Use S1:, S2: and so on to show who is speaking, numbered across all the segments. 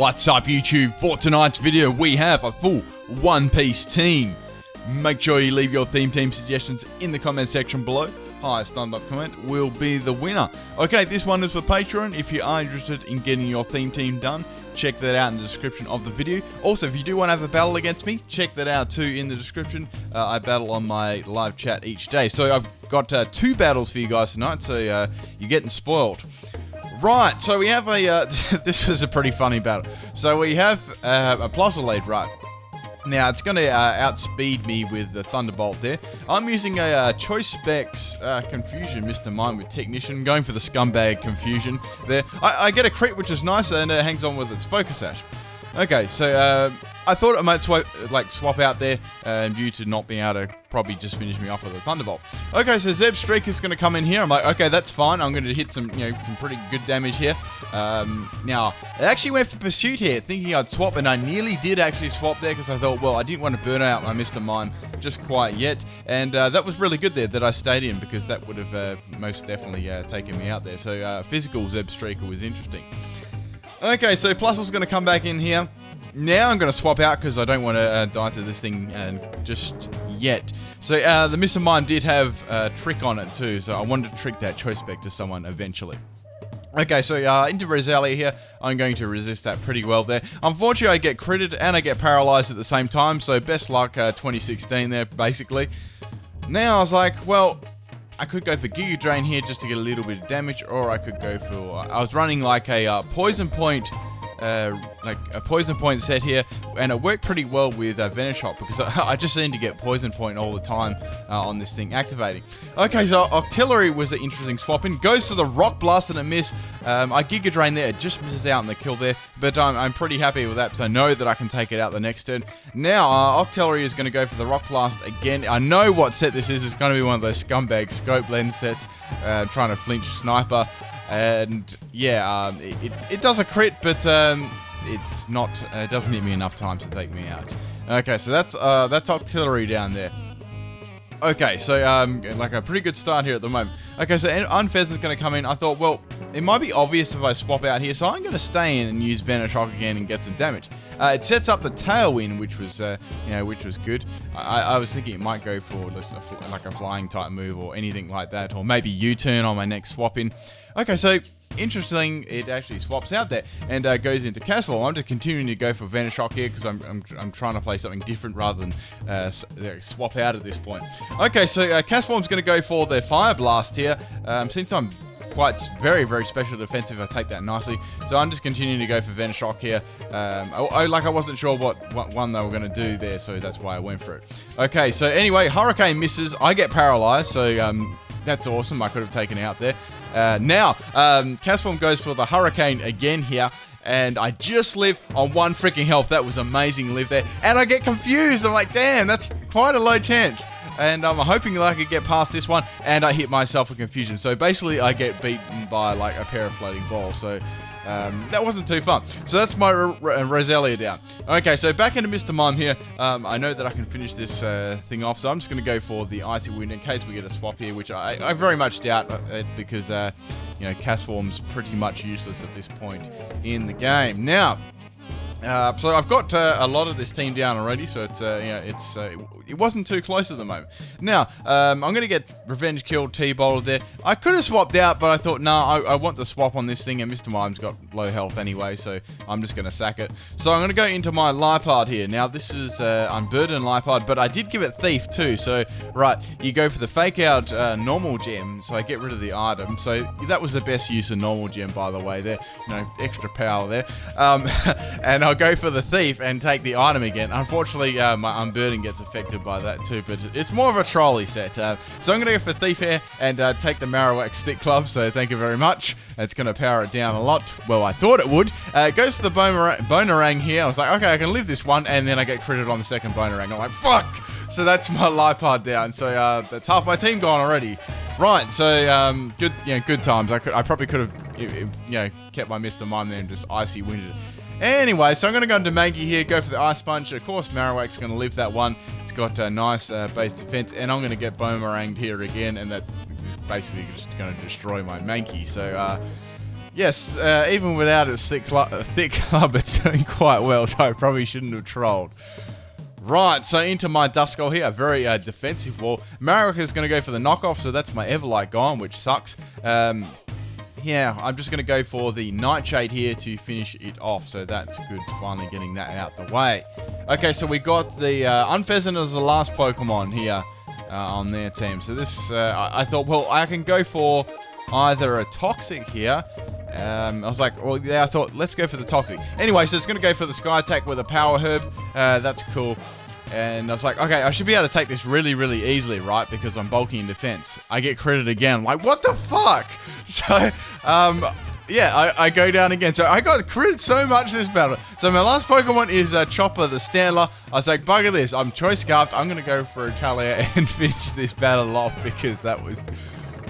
S1: What's up YouTube? For tonight's video we have a full One Piece team. Make sure you leave your team suggestions in the comment section below. Highest thumbs up comment will be the winner. Okay, this one is for Patreon. If you are interested in getting your team done, check that out in the description of the video. Also, if you do want to have a battle against me, check that out too in the description. I battle on my live chat each day. So I've got 2 battles for you guys tonight, so you're getting spoiled. Right, so we have a, this was a pretty funny battle. So we have a Plaza lead, right? Now, it's going to outspeed me with the Thunderbolt there. I'm using a Choice Specs Confusion, Mr. Mime with Technician, going for the Scumbag Confusion there. I get a crit, which is nice, and it hangs on with its Focus Ash. Okay, so I thought it might swap out there due to not being able to probably just finish me off with a Thunderbolt. Okay, so Zeb Streak is going to come in here. I'm like, okay, that's fine. I'm going to hit some, some pretty good damage here. Now, I actually went for Pursuit here, thinking I'd swap, and I nearly did actually swap there because I thought, well, I didn't want to burn out my Mr. Mime just quite yet, and that was really good there that I stayed in because that would have most definitely taken me out there. So physical Zeb Streaker was interesting. Okay, so Plusle's going to come back in here. Now I'm going to swap out because I don't want to die to this thing just yet. So the Mr. Mime did have a trick on it too, so I wanted to trick that Choice Spec to someone eventually. Okay, so into Rosalia here, I'm going to resist that pretty well there. Unfortunately, I get critted and I get paralyzed at the same time, so best luck 2016 there, basically. Now I was like, well, I could go for Giga Drain here just to get a little bit of damage, or I could go for... I was running like a Poison Point... Poison Point set here, and it worked pretty well with Venoshock because I just seem to get Poison Point all the time on this thing activating. Okay, so Artillery was an interesting swap in. Goes to the Rock Blast and a miss. I Giga Drain there, it just misses out on the kill there, but I'm pretty happy with that because I know that I can take it out the next turn. Now, Artillery is going to go for the Rock Blast again. I know what set this is. It's going to be one of those scumbag scope lens sets, trying to flinch Sniper. And yeah, it does a crit, but it's not. It doesn't hit me enough times to take me out. Okay, so that's Artillery down there. Okay, so like a pretty good start here at the moment. Okay, so Unfez is going to come in. I thought, well, it might be obvious if I swap out here, so I'm going to stay in and use Venoshock again and get some damage. It sets up the Tailwind, which was which was good. I was thinking it might go for like a flying type move or anything like that, or maybe U-turn on my next swap in. Okay, so interesting, it actually swaps out there and goes into Castle. I'm just continuing to go for Venoshock here because I'm trying to play something different rather than swap out at this point. Okay, so Castform's going to go for their Fire Blast here. Since I'm quite very, very special defensive, I take that nicely. So I'm just continuing to go for Venoshock here. I wasn't sure what one they were going to do there, so that's why I went for it. Okay, so anyway, Hurricane misses. I get paralyzed, so that's awesome. I could have taken out there. Now, Castform goes for the Hurricane again here, and I just live on 1 freaking health. That was amazing, live there. And I get confused. I'm like, damn, that's quite a low chance. And I'm hoping that I could get past this one, and I hit myself with Confusion. So basically, I get beaten by like a pair of floating balls. So that wasn't too fun. So that's my Rosalia down. Okay, so back into Mr. Mime here. I know that I can finish this thing off, so I'm just going to go for the Icy Wind in case we get a swap here, which I very much doubt it because, Castform's pretty much useless at this point in the game. Now, so I've got a lot of this team down already, so it's it wasn't too close at the moment. Now I'm going to get Revenge Killed T-Bolted there. I could have swapped out, but I thought, nah, I want the swap on this thing, and Mr. Mime's got low health anyway, so I'm just going to sack it. So I'm going to go into my Lipard here. Now this is Unburdened Lipard, but I did give it Thief too. So right, you go for the Fake Out Normal Gem, so I get rid of the item. So that was the best use of Normal Gem, by the way. There, extra power there. And I'll go for the Thief and take the item again. Unfortunately, my Unburden gets affected by that too, but it's more of a trolley set. So I'm going to go for Thief here and take the Marowak Stick Club, so thank you very much. It's going to power it down a lot. Well, I thought it would. It goes for the Bonerang here. I was like, okay, I can live this one, and then I get critted on the second Bonerang. I'm like, fuck! So that's my Lipard down. So that's half my team gone already. Right, so good times. I probably could have kept my Mr. Mime there and just icy winded it. Anyway, so I'm going to go into Mankey here, go for the Ice Punch. Of course, Marowak's going to live that one. It's got a nice base defense, and I'm going to get Boomeranged here again, and that is basically just going to destroy my Mankey. So Yes, even without its thick club, it's doing quite well, so I probably shouldn't have trolled. Right, so into my Duskull here, a very defensive wall. Marika's going to go for the knockoff, so that's my Everlight gone, which sucks. Yeah, I'm just going to go for the Nightshade here to finish it off, so that's good, finally getting that out the way. Okay, so we got the Unpheasant as the last Pokemon here on their team. So this, I thought, well, I can go for either a Toxic here. I was like, well, yeah, I thought, let's go for the Toxic. Anyway, so it's going to go for the Sky Attack with a Power Herb. That's cool. And I was like, okay, I should be able to take this really, really easily, right? Because I'm bulky in defense. I get critted again. I'm like, what the fuck? So, yeah, I go down again. So I got critted so much this battle. So my last Pokemon is Chopper the Standler. I was like, bugger this. I'm Choice Scarfed. I'm going to go for a Talia and finish this battle off because that was...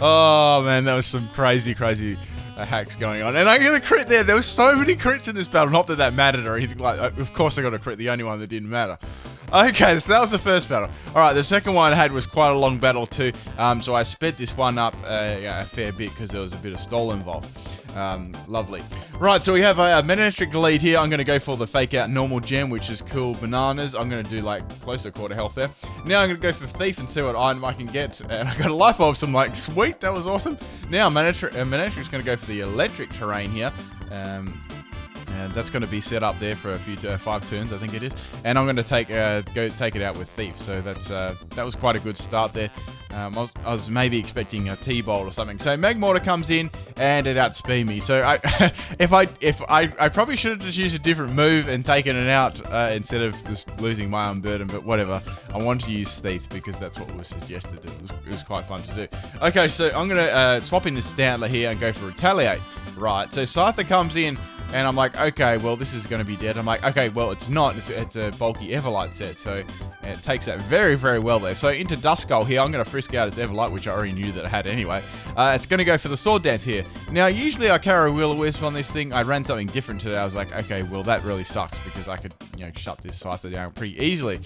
S1: Oh, man, that was some crazy, crazy... hacks going on, and I get a crit there. There was so many crits in this battle, not that that mattered or anything like that. Of course I got a crit, the only one that didn't matter. Okay, so that was the first battle. Alright, the second one I had was quite a long battle too, so I sped this one up a fair bit because there was a bit of stall involved. Lovely. Right, so we have a Manectric lead here. I'm going to go for the fake out normal gem, which is cool bananas. I'm going to do like close to quarter health there. Now I'm going to go for Thief and see what item I can get. And I got a Life Bulb, so I'm like, sweet, that was awesome. Now Manectric's going to go for the electric terrain here. And that's going to be set up there for a few 5 turns, I think it is. And I'm going to take it out with Thief. So that's that was quite a good start there. I was maybe expecting a T-Bolt or something. So Magmortar comes in and it outspeed me. So I probably should have just used a different move and taken it out instead of just losing my Unburden. But whatever. I wanted to use Thief because that's what was suggested. It was quite fun to do. Okay, so I'm going to swap in the Stantler here and go for Retaliate. Right, so Scyther comes in. And I'm like, okay, well, this is going to be dead. I'm like, okay, well, it's not. It's a bulky Everlight set, so it takes that very, very well there. So into Duskull here, I'm going to frisk out its Everlight, which I already knew that it had anyway. It's going to go for the Sword Dance here. Now, usually I carry a Will-O-Wisp on this thing. I ran something different today. I was like, okay, well, that really sucks because I could, shut this Scyther down pretty easily.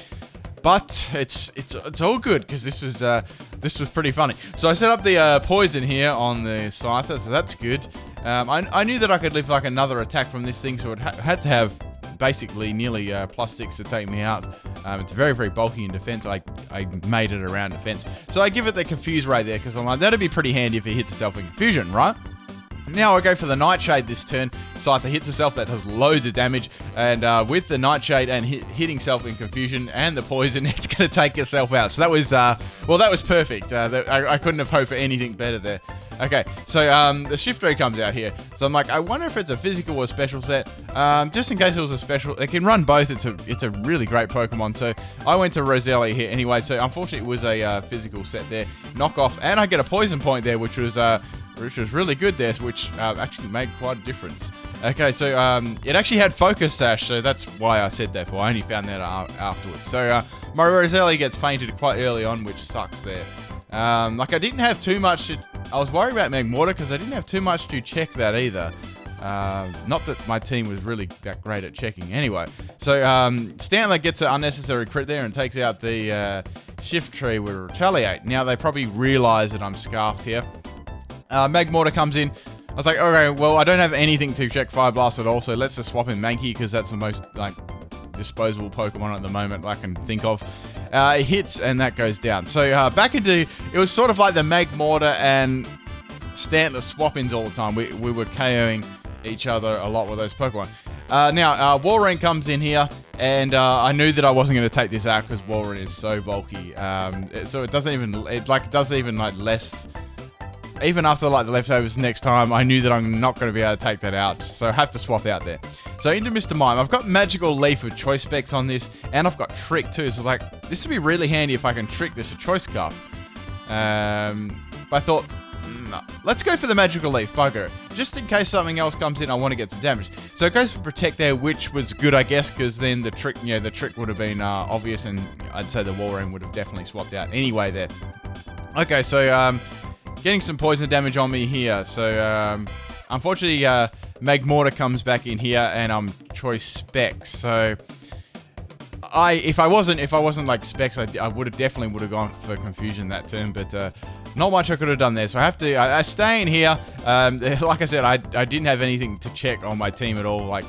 S1: But it's all good because this was pretty funny. So I set up the poison here on the Scyther, so that's good. I knew that I could live like another attack from this thing, so it had to have basically nearly +6 to take me out. It's very, very bulky in defense. I made it around defense. So I give it the Confuse Ray there because I'm like, that'd be pretty handy if it hits itself in Confusion, right? Now I go for the Nightshade this turn. Scyther hits herself, that does loads of damage. And with the Nightshade and hitting self in Confusion and the poison, it's going to take itself out. So that was, well, that was perfect. I couldn't have hoped for anything better there. Okay, so the Shift Ray comes out here. So I'm like, I wonder if it's a physical or special set. Just in case it was a special, it can run both. It's a really great Pokemon. So I went to Roselia here anyway. So unfortunately, it was a physical set there. Knock off, and I get a poison point there, which was really good there, which actually made quite a difference. Okay, so it actually had Focus Sash, so that's why I said that for. I only found that afterwards. So my Roselia gets fainted quite early on, which sucks there. Like I didn't have too much. I was worried about Magmortar because I didn't have too much to check that either. Not that my team was really that great at checking anyway. So Stantler gets an unnecessary crit there and takes out the Shift Tree with Retaliate. Now they probably realise that I'm scarfed here. Magmortar comes in. I was like, okay, well, I don't have anything to check Fire Blast at all, so let's just swap in Mankey because that's the most disposable Pokemon at the moment I can think of. It hits and that goes down. So back into, it was sort of like the Magmortar and Stantler swap-ins all the time. We were KOing each other a lot with those Pokemon. Now, Walrein comes in here, and I knew that I wasn't going to take this out because Walrein is so bulky. So it doesn't even, less. Even after the leftovers next time, I knew that I'm not going to be able to take that out, so I have to swap out there. So into Mr. Mime, I've got Magical Leaf with Choice Specs on this, and I've got Trick too, so this would be really handy if I can trick this a Choice Scarf. But I thought, no, let's go for the Magical Leaf, bugger. Just in case something else comes in, I want to get some damage. So it goes for Protect there, which was good, I guess, because then the trick would have been obvious, and I'd say the Walrein would have definitely swapped out anyway there. Okay, so getting some poison damage on me here. So unfortunately, Magmortar comes back in here, and I'm Choice Specs. So if I wasn't like Specs, I would have definitely gone for confusion that turn, but not much I could have done there. So I stay in here. Like I said, I didn't have anything to check on my team at all. Like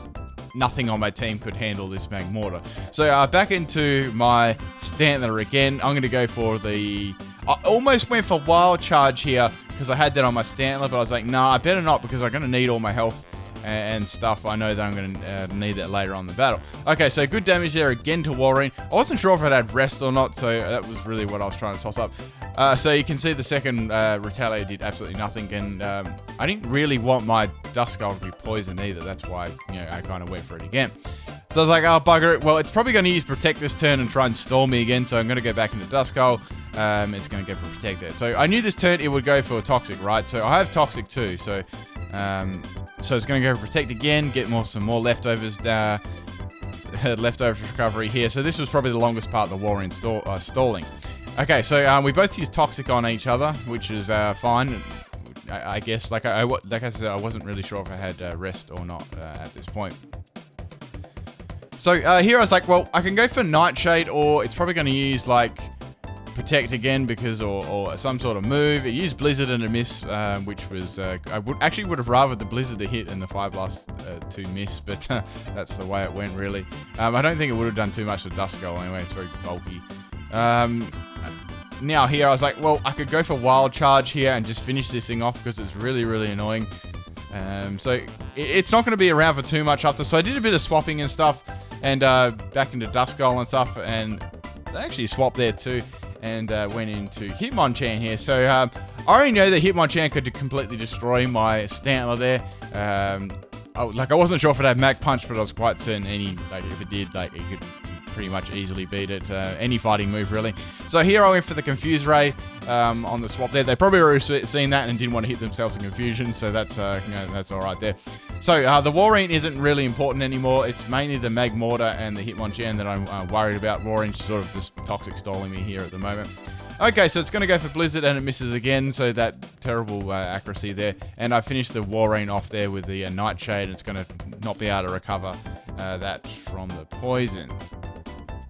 S1: nothing on my team could handle this Magmortar. So back into my Stantler again. I'm going to go for the... I almost went for Wild Charge here because I had that on my Stantler, but I was like, nah, I better not because I'm going to need all my health and stuff. I know that I'm going to need that later on in the battle. Okay, so good damage there again to Walrein. I wasn't sure if it had rest or not, so that was really what I was trying to toss up. So you can see the second Retaliator did absolutely nothing, and I didn't really want my Duskull to be poisoned either. That's why, I kind of went for it again. So I was like, oh, bugger it. Well, it's probably going to use Protect this turn and try and stall me again, so I'm going to go back into Duskull. It's going to go for Protect there. So I knew this turn it would go for Toxic, right? So I have Toxic too, so it's going to go for Protect again, get some more leftovers, leftovers recovery here. So this was probably the longest part of the war in stalling. Okay, so we both used Toxic on each other, which is fine, I guess. Like I said, I wasn't really sure if I had rest or not at this point. So here I was like, well, I can go for Nightshade, or it's probably going to use like Protect again because, or some sort of move. It used Blizzard and a miss, which was I would have rathered the Blizzard to hit and the Fire Blast to miss, but that's the way it went really. I don't think it would have done too much to Duskull anyway. It's very bulky. Now here I was like, well, I could go for Wild Charge here and just finish this thing off because it's really, really annoying. So it's not going to be around for too much after. So I did a bit of swapping and stuff, and back into Duskull and stuff, and they actually swapped there too, and went into Hitmonchan here. So I already know that Hitmonchan could completely destroy my Stantler there. I wasn't sure if it had Mach Punch, but I was quite certain if it did, it could pretty much easily beat it. Any fighting move, really. So here I went for the Confuse Ray on the swap there. They probably already seen that and didn't want to hit themselves in confusion, so that's that's all right there. So the Walrein isn't really important anymore. It's mainly the Magmortar and the Hitmonchan that I'm worried about. Walrein's sort of just Toxic stalling me here at the moment. Okay, so it's going to go for Blizzard and it misses again, so that terrible accuracy there. And I finished the Walrein off there with the Nightshade. It's going to not be able to recover that from the poison.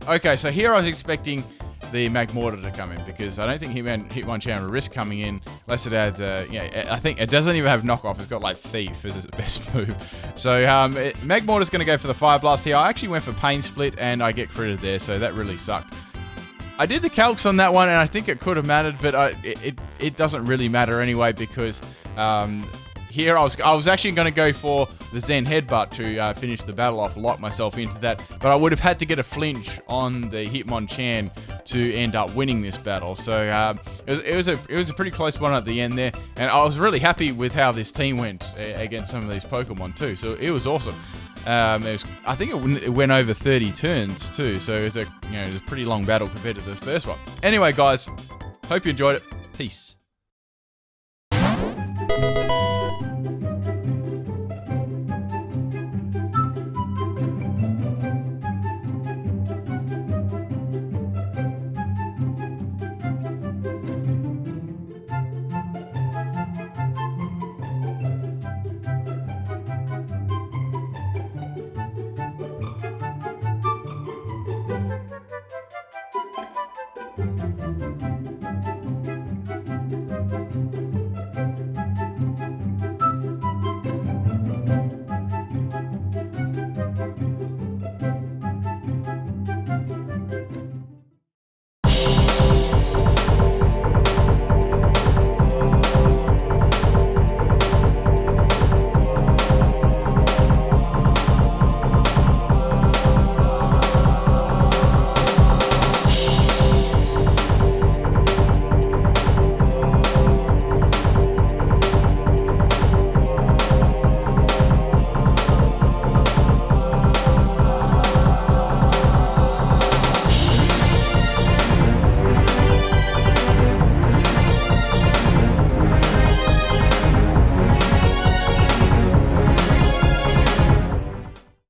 S1: Okay, so here I was expecting the Magmortar to come in because I don't think Hitmonchan would risk coming in unless it had, I think it doesn't even have knockoff. It's got like Thief as its best move. So Magmortar's going to go for the Fire Blast here. I actually went for Pain Split and I get critted there, so that really sucked. I did the calcs on that one and I think it could have mattered, but it doesn't really matter anyway because here I was actually going to go for the Zen Headbutt to finish the battle off, lock myself into that, but I would have had to get a flinch on the Hitmonchan to end up winning this battle. So it was a pretty close one at the end there, and I was really happy with how this team went against some of these Pokemon too. So it was awesome. I think it went over 30 turns too, so it was a pretty long battle compared to this first one. Anyway, guys, hope you enjoyed it. Peace.